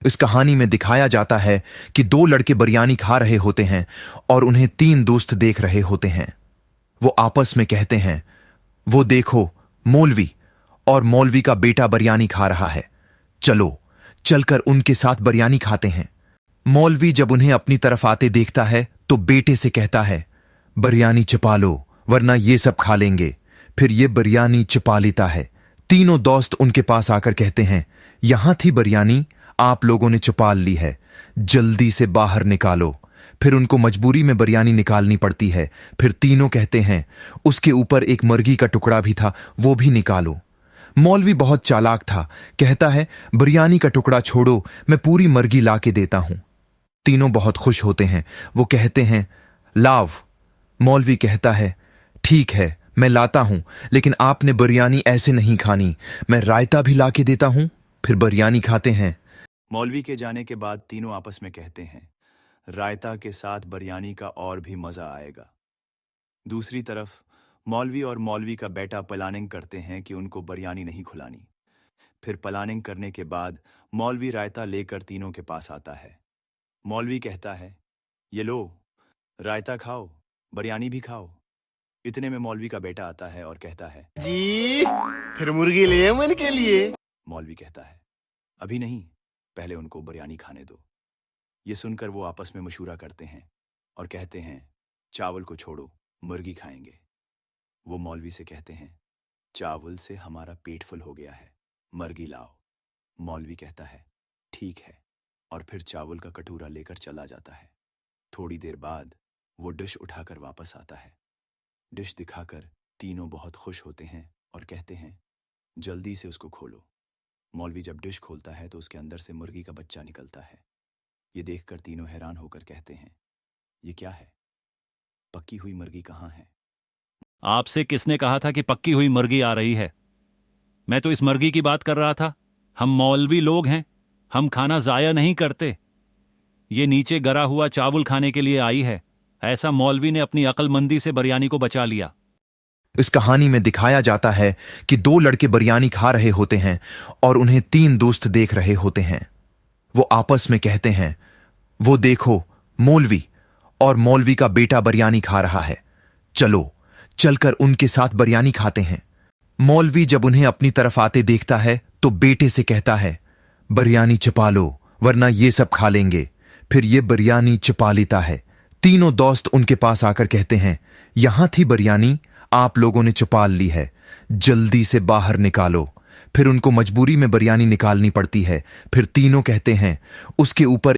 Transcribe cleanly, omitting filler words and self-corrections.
इस कहानी में दिखाया जाता है कि दो लड़के बिरयानी खा रहे होते हैं और उन्हें तीन दोस्त देख रहे होते हैं। वो आपस में कहते हैं, वो देखो मौलवी और मौलवी का बेटा बिरयानी खा रहा है, चलो चलकर उनके साथ बिरयानी खाते हैं। मौलवी जब उन्हें अपनी तरफ आते देखता है तो बेटे से कहता है, बिरयानी छिपा लो वरना ये सब खा लेंगे। फिर ये बिरयानी छिपा लेता है। तीनों दोस्त उनके पास आकर कहते हैं, यहां थी बिरयानी, आप लोगों ने छुपा ली है, जल्दी से बाहर निकालो। फिर उनको मजबूरी में बिरयानी निकालनी पड़ती है। फिर तीनों कहते हैं, उसके ऊपर एक मुर्गी का टुकड़ा भी था, वो भी निकालो। मौलवी बहुत चालाक था, कहता है, बिरयानी का टुकड़ा छोड़ो, मैं पूरी मुर्गी ला के देता हूं। तीनों बहुत खुश होते हैं। वो कहते हैं, लाव। मौलवी कहता है, ठीक है मैं लाता हूं, लेकिन आपने बिरयानी ऐसे नहीं खानी, मैं रायता भी ला के देता हूं। फिर बिरयानी खाते हैं। मौलवी के जाने के बाद तीनों आपस में कहते हैं, रायता के साथ बिरयानी का और भी मजा आएगा। दूसरी तरफ मौलवी और मौलवी का बेटा प्लानिंग करते हैं कि उनको बिरयानी नहीं खुलानी। फिर प्लानिंग करने के बाद मौलवी रायता लेकर तीनों के पास आता है। मौलवी कहता है, ये लो रायता खाओ, बिरयानी भी खाओ। इतने में मौलवी का बेटा आता है और कहता है, जी फिर मुर्गी ले मन के लिए। मौलवी कहता है, अभी नहीं, पहले उनको बिरयानी खाने दो। ये सुनकर वो आपस में मशूरा करते हैं और कहते हैं, चावल को छोड़ो, मुर्गी खाएंगे। वो मौलवी से कहते हैं, चावल से हमारा पेट फुल हो गया है, मुर्गी लाओ। मौलवी कहता है, ठीक है, और फिर चावल का कटोरा लेकर चला जाता है। थोड़ी देर बाद वो डिश उठाकर वापस आता है। डिश दिखाकर तीनों बहुत खुश होते हैं और कहते हैं, जल्दी से उसको खोलो। मौलवी जब डिश खोलता है तो उसके अंदर से मुर्गी का बच्चा निकलता है। ये देखकर तीनों हैरान होकर कहते हैं, ये क्या है? पक्की हुई मुर्गी कहाँ है? आपसे किसने कहा था कि पक्की हुई मुर्गी आ रही है? मैं तो इस मुर्गी की बात कर रहा था। हम मौलवी लोग हैं, हम खाना जाया नहीं करते। ये नीचे गरा हुआ चावल खाने के लिए आई है। ऐसा मौलवी ने अपनी अक्लमंदी से बिरयानी को बचा लिया। इस कहानी में दिखाया जाता है कि दो लड़के बिरयानी खा रहे होते हैं और उन्हें तीन दोस्त देख रहे होते हैं। वो आपस में कहते हैं, वो देखो मौलवी और मौलवी का बेटा बिरयानी खा रहा है, चलो चलकर उनके साथ बिरयानी खाते हैं। मौलवी जब उन्हें अपनी तरफ आते देखता है तो बेटे से कहता है, बिरयानी छिपा लो वरना ये सब खा लेंगे। फिर ये बिरयानी छिपा लेता है। तीनों दोस्त उनके पास आकर कहते हैं, यहां थी बिरयानी, आप लोगों ने छुपा ली है, जल्दी से बाहर निकालो। फिर उनको मजबूरी में बिरयानी निकालनी पड़ती है। फिर तीनों कहते हैं, उसके ऊपर